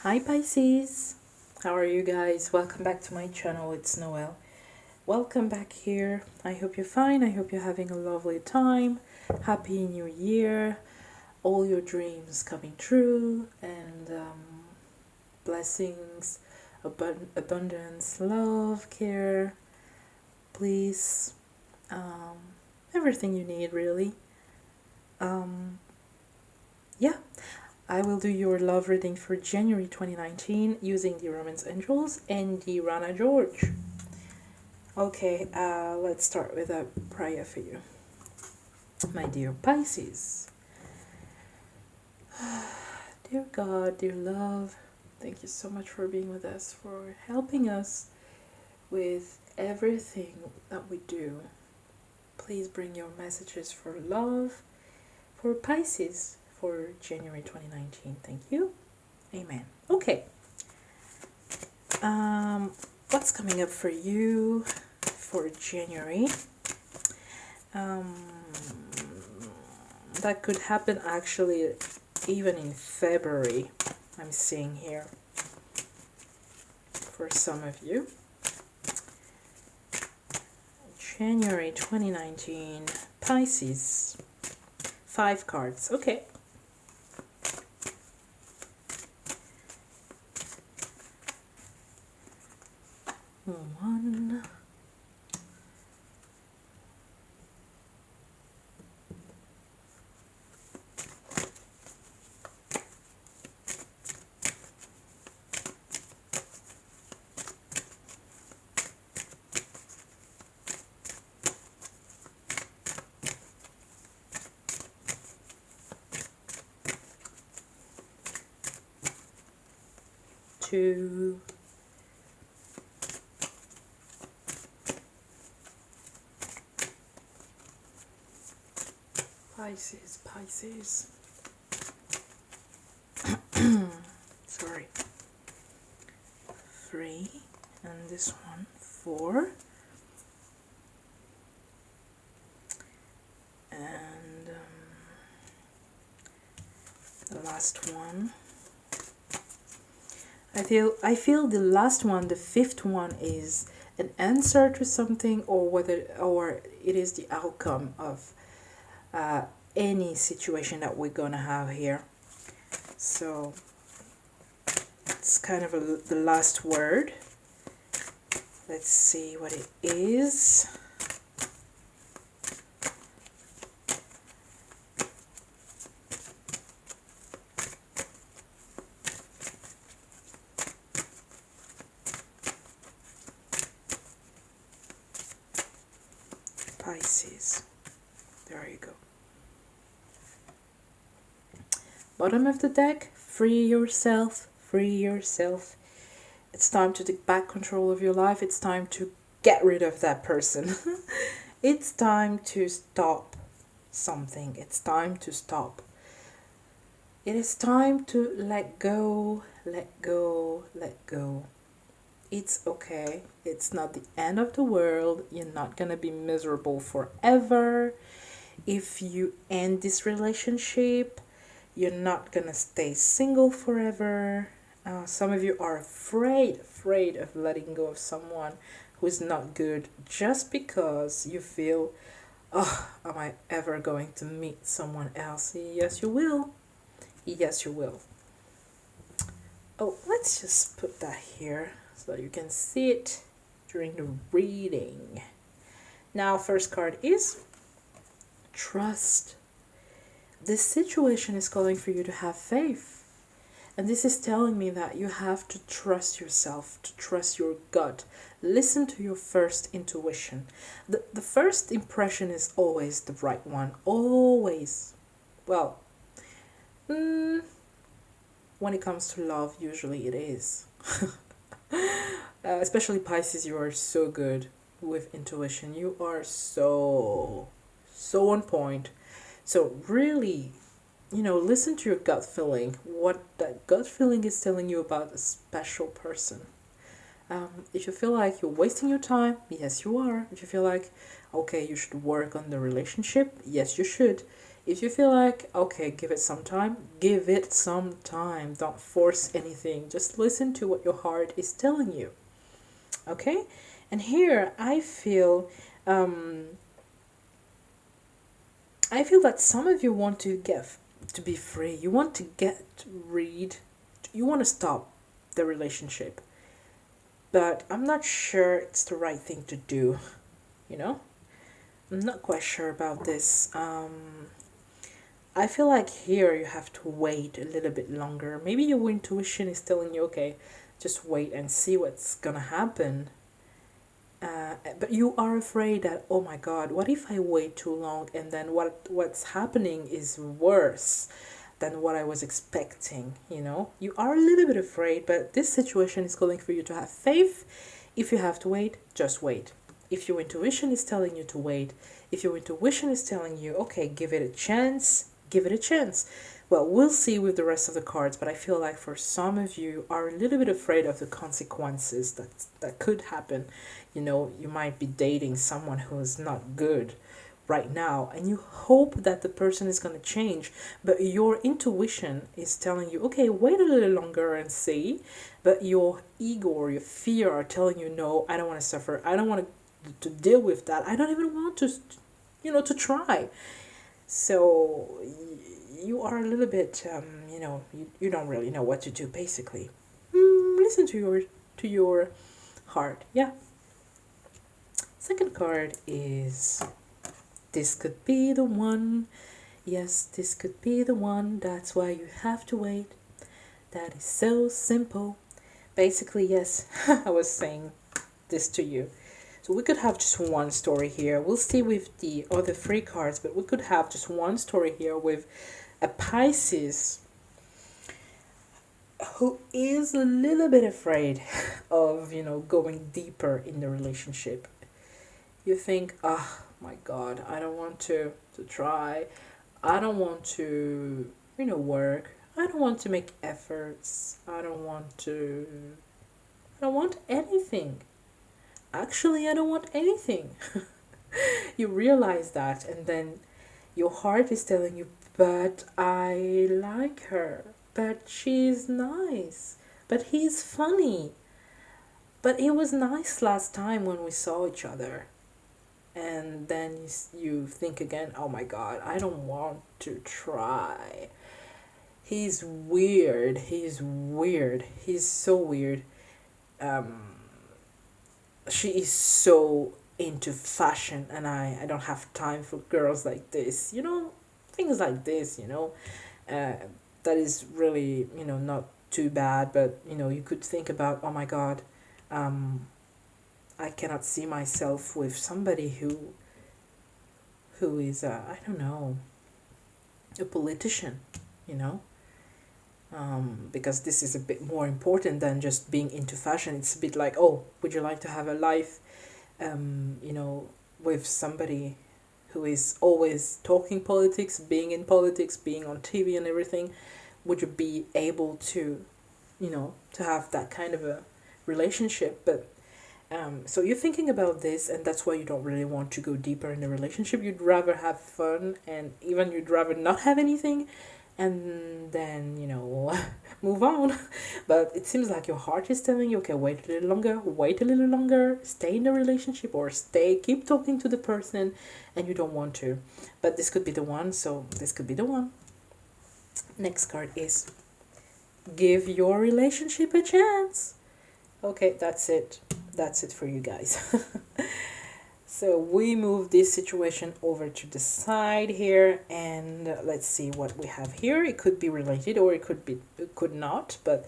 Hi Pisces, how are you guys? Welcome back to my channel. It's Noel. Welcome back here. I hope you're fine. I hope you're having a lovely time. Happy New Year. All your dreams coming true and blessings, abundance, love, care, please, um, everything you need really. Um, yeah. I will do your love reading for January 2019 using the Romance Angels and the Rana George. Okay, let's start with a prayer for you. My dear Pisces, dear God, dear love, thank you so much for being with us, for helping us with everything that we do. Please bring your messages for love for Pisces for January 2019. Thank you. Amen. Okay. What's coming up for you for January? Um, that could happen actually even in February, I'm seeing here for some of you. January 2019, Pisces. 5 cards. Okay. One. Two. Pisces. Sorry. 3. And this one, 4. And the last one. I feel the last one, the 5th one, is an answer to something, or it is the outcome of any situation that we're gonna have here. So it's kind of the last word. Let's see what it is. Pisces. There you go. Bottom of the deck, free yourself, free yourself. It's time to take back control of your life. It's time to get rid of that person. It's time to stop something. It's time to stop. It is time to let go, let go, let go. It's okay. It's not the end of the world. You're not gonna be miserable forever. If you end this relationship, you're not gonna stay single forever. Some of you are afraid of letting go of someone who's not good just because you feel, oh, am I ever going to meet someone else? Yes, you will. Yes, you will. Oh, let's just put that here so that you can see it during the reading. Now, first card is trust. This situation is calling for you to have faith. And this is telling me that you have to trust yourself, to trust your gut. Listen to your first intuition. The first impression is always the right one. Always. Well, when it comes to love, usually it is. Especially Pisces, you are so good with intuition. You are so on point. So really, listen to your gut feeling. What that gut feeling is telling you about a special person. If you feel like you're wasting your time, yes, you are. If you feel like, okay, you should work on the relationship, yes, you should. If you feel like, okay, give it some time, give it some time. Don't force anything. Just listen to what your heart is telling you. Okay? And here um, I feel that some of you want to get to be free. You want to get rid. You want to stop the relationship. But I'm not sure it's the right thing to do, you know? I'm not quite sure about this. I feel like here you have to wait a little bit longer. Maybe your intuition is telling you, okay, just wait and see what's gonna happen. But you are afraid that, oh my god, what if I wait too long and then what's happening is worse than what I was expecting, you know? You are a little bit afraid, but this situation is calling for you to have faith. If you have to wait, just wait. If your intuition is telling you to wait, if your intuition is telling you, okay, give it a chance, give it a chance. Well, we'll see with the rest of the cards, but I feel like for some of you are a little bit afraid of the consequences that could happen. You know, you might be dating someone who is not good right now and you hope that the person is going to change, but your intuition is telling you, okay, wait a little longer and see, but your ego or your fear are telling you, no, I don't want to suffer, I don't want to deal with that, I don't even want to, to try. So you are a little bit, you don't really know what to do, basically. Listen to your heart. Yeah. Second card is, this could be the one. Yes, this could be the one. That's why you have to wait. That is so simple. Basically, yes, I was saying this to you. So we could have just one story here. We'll see with the other three cards, but we could have just one story here with a Pisces who is a little bit afraid of, going deeper in the relationship. You think, oh my god, I don't want to try. I don't want to, work. I don't want to make efforts. I don't want anything. Actually, I don't want anything. You realize that, and then your heart is telling you, but I like her. But she's nice. But he's funny. But it was nice last time when we saw each other. And then you think again, oh my god, I don't want to try. He's weird. He's so weird. She is so into fashion, and I don't have time for girls like this. Things like this, that is really, not too bad, but, you could think about, oh my god, I cannot see myself with somebody who is, I don't know, a politician, because this is a bit more important than just being into fashion. It's a bit like, oh, would you like to have a life, with somebody who is always talking politics, being in politics, being on TV and everything? Would you be able to, to have that kind of a relationship? But so you're thinking about this, and that's why you don't really want to go deeper in the relationship. You'd rather have fun, and even you'd rather not have anything, and then, move on. But it seems like your heart is telling you, okay, wait a little longer, stay in the relationship, or keep talking to the person, and you don't want to. But this could be the one, so this could be the one. Next card is, give your relationship a chance. Okay, that's it for you guys. So we move this situation over to the side here, and let's see what we have here. It could be related, or it could not, but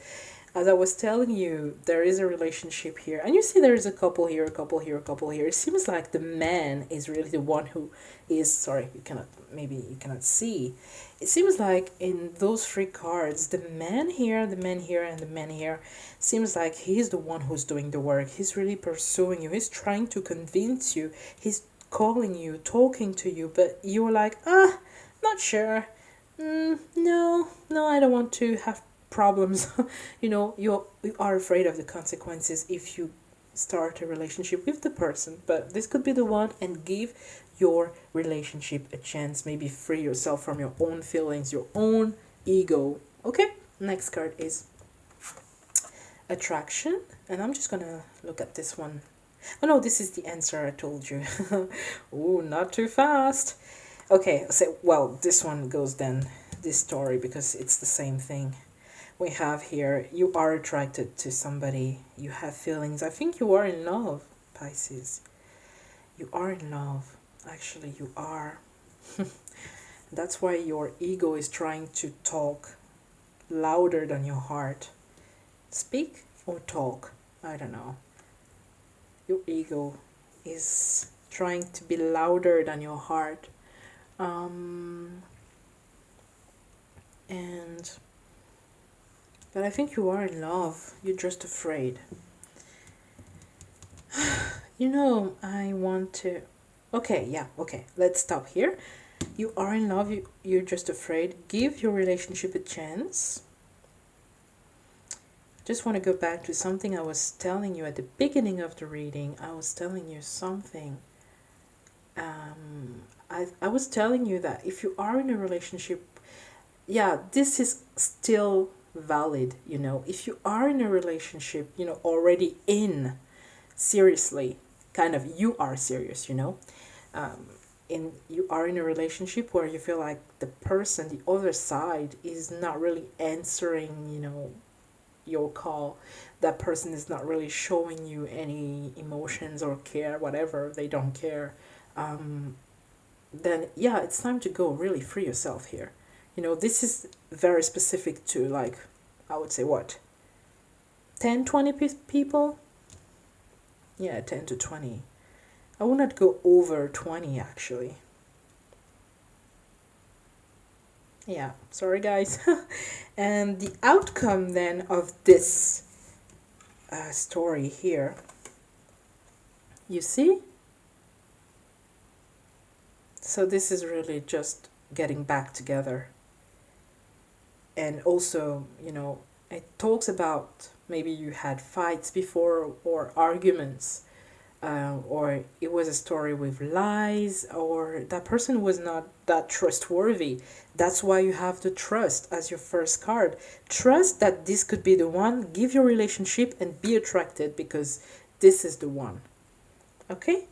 as I was telling you, there is a relationship here, and you see there is a couple here, a couple here, a couple here. It seems like the man is really the one who is, sorry, you cannot see. It seems like in those three cards, the man here, and the man here, seems like he's the one who's doing the work. He's really pursuing you. He's trying to convince you. He's calling you, talking to you, but you're like, not sure. No, I don't want to have problems. You are afraid of the consequences if you start a relationship with the person, but this could be the one, and give your relationship a chance. Maybe free yourself from your own feelings, your own ego. Okay, next card is attraction, and I'm just gonna look at this one. Oh no, this is the answer I told you. Oh, not too fast. Okay, so well, this one goes then this story because it's the same thing. We have here, you are attracted to somebody, you have feelings. I think you are in love, Pisces. You are in love. Actually, you are. That's why your ego is trying to talk louder than your heart. Speak or talk, I don't know. Your ego is trying to be louder than your heart. And but I think you are in love. You're just afraid. You know, I want to. Okay, yeah, okay. Let's stop here. You are in love. You're just afraid. Give your relationship a chance. Just want to go back to something I was telling you at the beginning of the reading. I was telling you something. I was telling you that if you are in a relationship, yeah, this is still valid, you know. If you are in a relationship, you know, already in, seriously, kind of, you are serious, you know. You are in a relationship where you feel like the person, the other side, is not really answering, you know, your call. That person is not really showing you any emotions or care, whatever. They don't care. Then yeah, it's time to go really free yourself here. You know, this is very specific to, like, I would say what, 10, 20 people? Yeah, 10 to 20. I would not go over 20 actually. Yeah, sorry guys. And the outcome then of this story here, you see? So this is really just getting back together. And also, you know, it talks about maybe you had fights before or arguments, or it was a story with lies, or that person was not that trustworthy. That's why you have the trust as your first card. Trust that this could be the one. Give your relationship and be attracted because this is the one. Okay?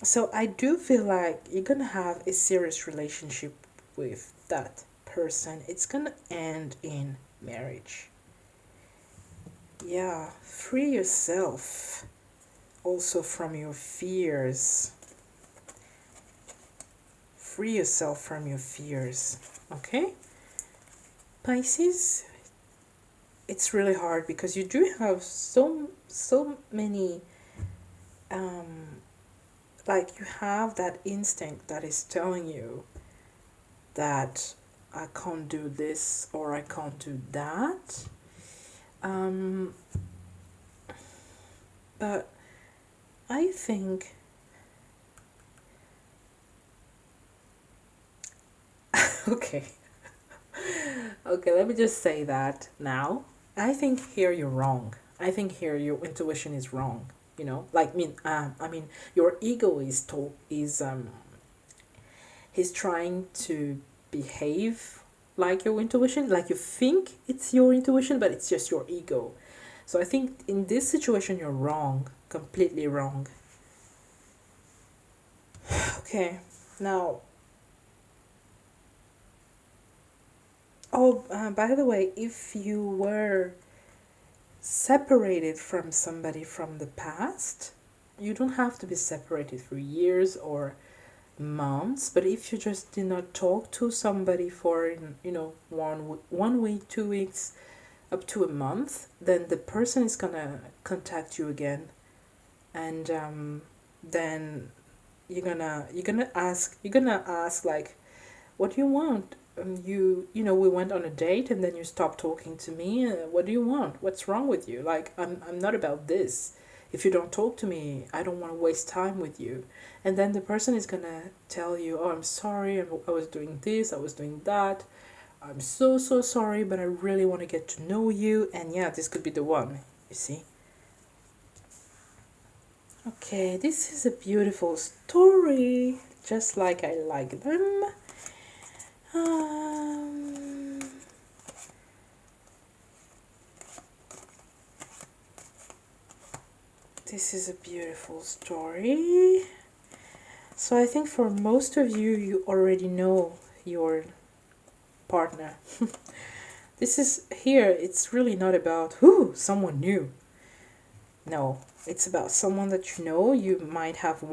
So I do feel like you're gonna have a serious relationship with that person. It's gonna end in marriage. Yeah, free yourself also from your fears. Free yourself from your fears. Okay? Pisces, it's really hard because you do have so many like, you have that instinct that is telling you that I can't do this or I can't do that. But I think okay. Okay, let me just say that now. I think here you're wrong. I think here your intuition is wrong. You know, like I mean, your ego is he's trying to behave like your intuition, like you think it's your intuition, but it's just your ego. So I think in this situation you're wrong, completely wrong. Okay, now. Oh, by the way, if you were separated from somebody from the past, you don't have to be separated for years or months, but if you just did not talk to somebody for, you know, 1 week, 2 weeks, up to a month, then the person is gonna contact you again, and then you're gonna ask like, what do you want? You know, we went on a date and then you stopped talking to me. What do you want? What's wrong with you? Like, I'm not about this. If you don't talk to me, I don't want to waste time with you. And then the person is gonna tell you, oh, I'm sorry, I was doing this, I was doing that. I'm so sorry, but I really want to get to know you. And yeah, this could be the one, you see? Okay, this is a beautiful story, just like I like them. Um, this is a beautiful story. So I think for most of you, you already know your partner. This is here, it's really not about who, someone new. No, it's about someone that you know. You might have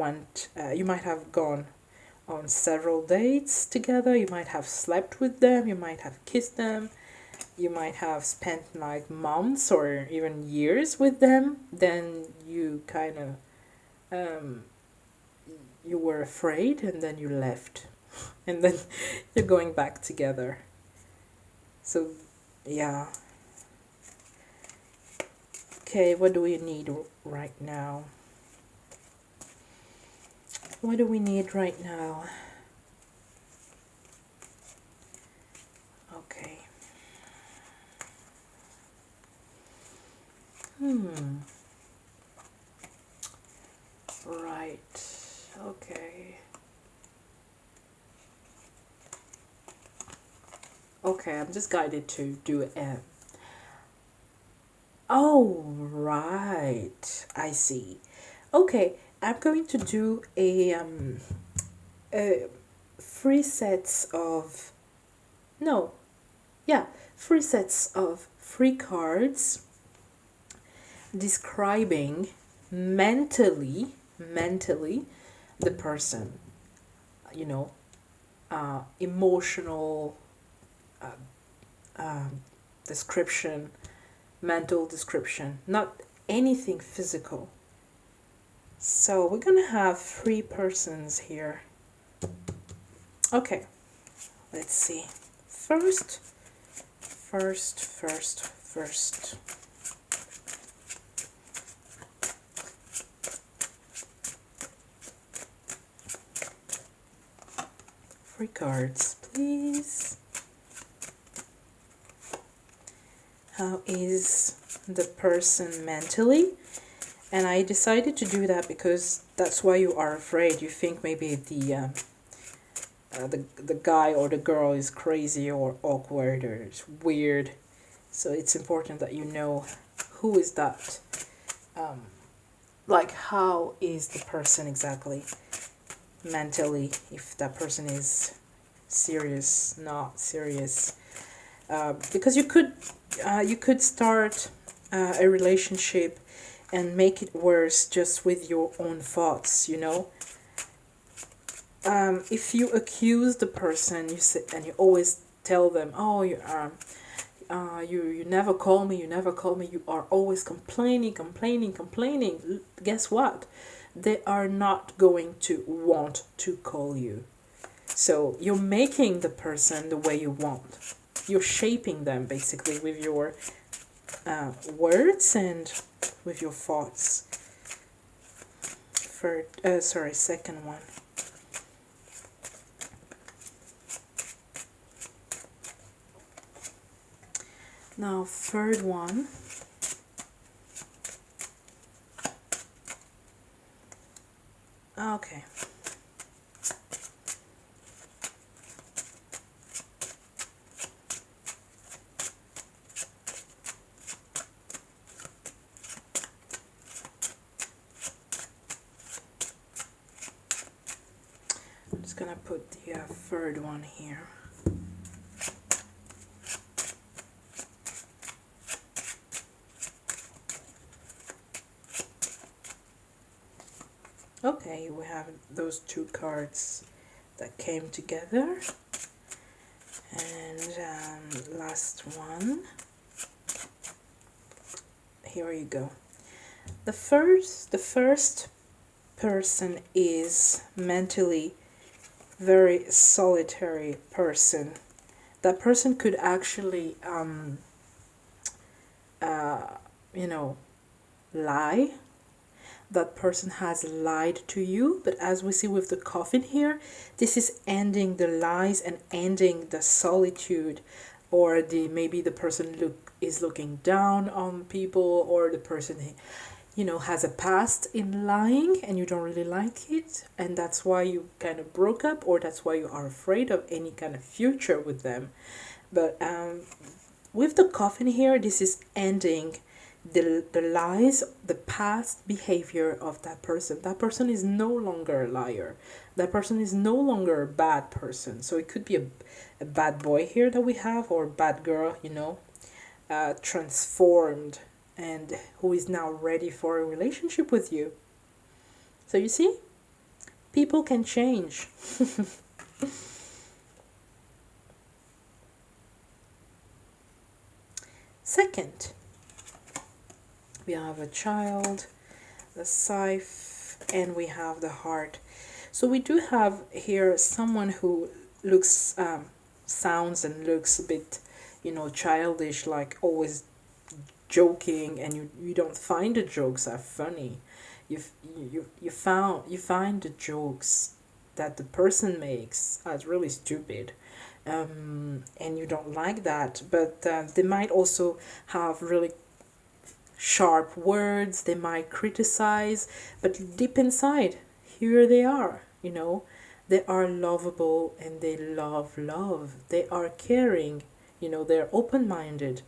gone on several dates together. You might have slept with them. You might have kissed them. You might have spent like months or even years with them. Then you kind of um, you were afraid, and then you left, and then you're going back together. So, yeah. Okay, what do we need right now? What do we need right now? Okay. Right. Okay. Okay, I'm just guided to do it. Oh, right. I see. Okay, I'm going to do a three sets of no, yeah, three sets of three cards describing mentally the person, you know, emotional uh, description, mental description, not anything physical. So we're gonna have three persons here. Okay, let's see. First. Three cards, please. How is the person mentally? And I decided to do that because that's why you are afraid. You think maybe the guy or the girl is crazy or awkward or weird. So it's important that you know who is that. Like, how is the person exactly mentally? If that person is serious, not serious. Because you could start a relationship and make it worse just with your own thoughts, you know. If you accuse the person, you say, and you always tell them, oh, you never call me, you are always complaining. Guess what? They are not going to want to call you. So you're making the person the way you want. You're shaping them basically with your words and with your thoughts. Second one. Now, third one. Okay. I'm just gonna put the third one here. Okay, we have those two cards that came together. And last one. Here you go. The first person is mentally very solitary person. That person could actually lie. That person has lied to you, but as we see with the coffin here, this is ending the lies and ending the solitude, or maybe the person is looking down on people, or the person has a past in lying and you don't really like it, and that's why you kind of broke up, or that's why you are afraid of any kind of future with them. But with the coffin here, this is ending the lies, the past behavior of that person. That person is no longer a liar. That person is no longer a bad person. So it could be a bad boy here that we have, or bad girl, transformed, and who is now ready for a relationship with you. So you see, people can change. Second, we have a child, the scythe, and we have the heart. So we do have here someone who looks, sounds and looks a bit, childish, like always joking, and you don't find the jokes are funny. You find the jokes that the person makes as really stupid, and you don't like that. But they might also have really sharp words. They might criticize, but deep inside, here they are. They are lovable and they love love. They are caring. They're open-minded.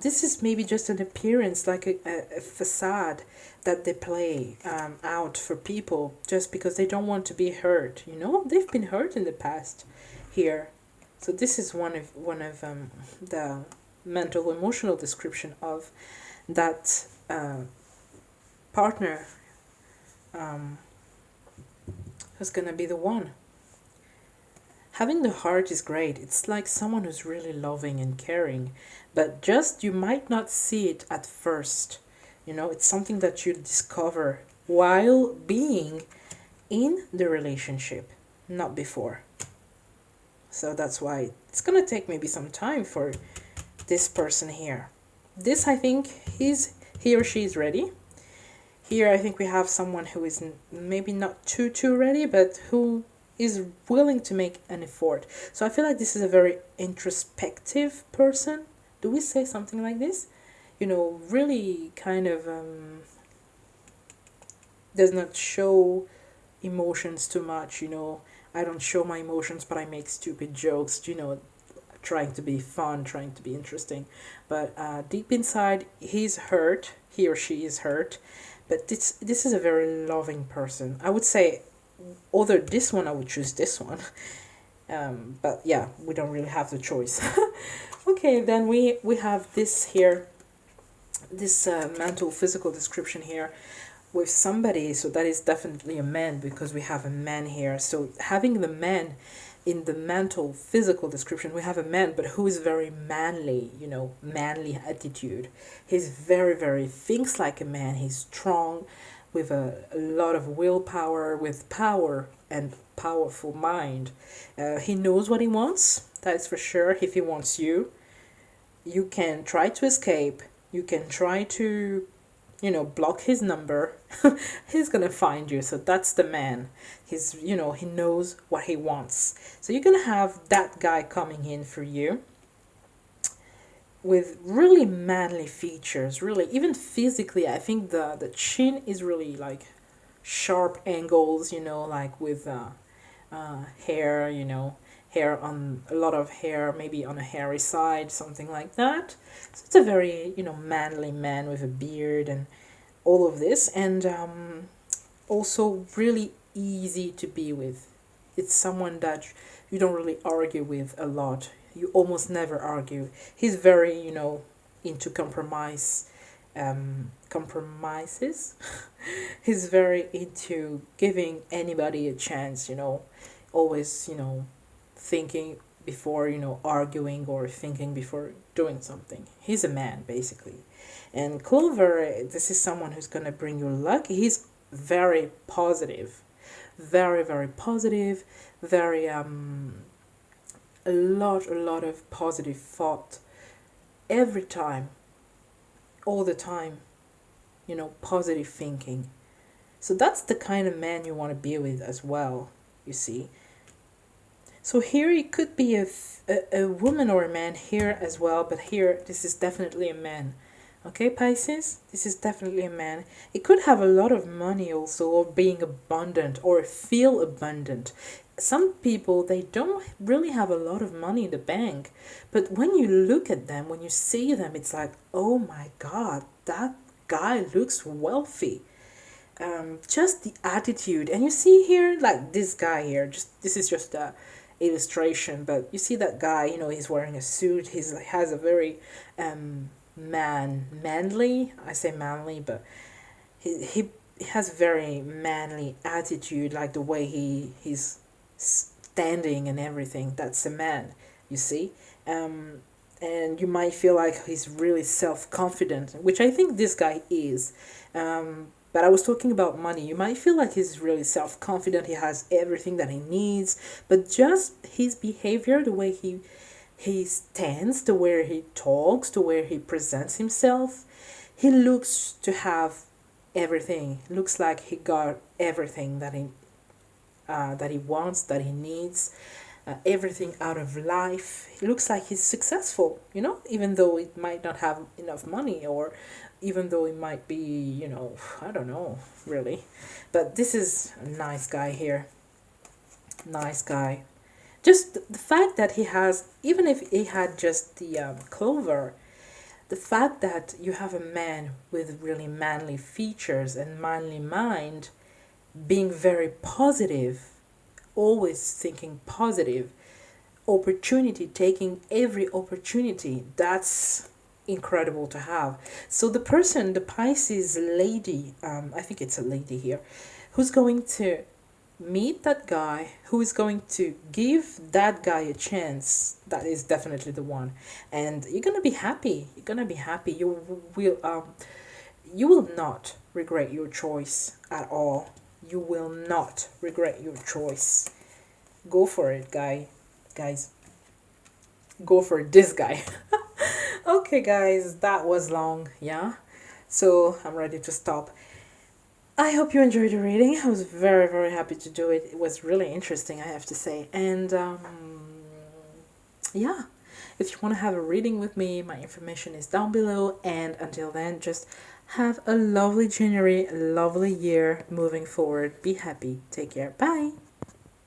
This is maybe just an appearance, like a facade that they play out for people just because they don't want to be hurt. They've been hurt in the past here. So this is one of the mental emotional description of that partner who's gonna be the one. Having the heart is great. It's like someone who's really loving and caring, but just you might not see it at first. It's something that you discover while being in the relationship, not before. So that's why it's gonna take maybe some time for this person here. This, I think, he or she is ready. Here, I think we have someone who is maybe not too ready, but who is willing to make an effort. So I feel like this is a very introspective person. Do we say something like this? Really kind of does not show emotions too much. I don't show my emotions, but I make stupid jokes, trying to be fun, trying to be interesting. But deep inside, he's hurt. He or she is hurt. But this is a very loving person. I would say, other this one, I would choose this one. But yeah, we don't really have the choice. Okay, then we have this here, this mental physical description here with somebody. So that is definitely a man, because we have a man here. So having the man in the mental physical description, we have a man, but who is very manly, manly attitude. He's very thinks like a man. He's strong, with a lot of willpower, with power and powerful mind. He knows what he wants, that's for sure. If he wants you, you can try to escape. You can try to, block his number. He's gonna find you. So that's the man. He knows what he wants. So you're gonna have that guy coming in for you with really manly features, really, even physically. I think the chin is really like sharp angles, like with hair, hair on a lot of hair, maybe on a hairy side, something like that. So it's a very, manly man with a beard and all of this, and also really easy to be with. It's someone that you don't really argue with a lot. You almost never argue. He's very, into compromises. He's very into giving anybody a chance, always, thinking before, arguing, or thinking before doing something. He's a man, basically. And Clover, this is someone who's going to bring you luck. He's very positive. Very positive. Very, a lot of positive thought every time, all the time, positive thinking. So that's the kind of man you want to be with as well, you see. So here it could be a woman or a man here as well, but here this is definitely a man. Okay, Pisces, this is definitely a man. It could have a lot of money also, or being abundant, or feel abundant. Some people, they don't really have a lot of money in the bank, but when you look at them, when you see them, it's like, oh my god, that guy looks wealthy. Just the attitude, and you see here, like this guy here, just this is just a illustration, but you see that guy, he's wearing a suit, has a very manly, I say manly, but he has a very manly attitude, like the way he's standing and everything. That's a man, you see. And you might feel like he's really self-confident, which I think this guy is. But I was talking about money. You might feel like he's really self-confident, he has everything that he needs, but just his behavior, the way he stands, the way he talks, the way he presents himself, he looks to have everything. Looks like he got everything that he wants, that he needs, everything out of life. He looks like he's successful, even though it might not have enough money, or even though it might be, I don't know, really. But this is a nice guy here. Nice guy. Just the fact that he has, even if he had just the clover, the fact that you have a man with really manly features and manly mind, being very positive, always thinking positive, opportunity, taking every opportunity, that's incredible to have. So the person, the Pisces lady, I think it's a lady here, who's going to meet that guy, who is going to give that guy a chance, that is definitely the one. And you're gonna be happy. You're gonna be happy. You will not regret your choice at all. You will not regret your choice. Go for it, guys. Go for this guy. Okay, guys, that was long, yeah? So I'm ready to stop. I hope you enjoyed the reading. I was very, very happy to do it. It was really interesting, I have to say. And yeah, if you want to have a reading with me, my information is down below. And until then, just have a lovely January, a lovely year moving forward. Be happy. Take care. Bye.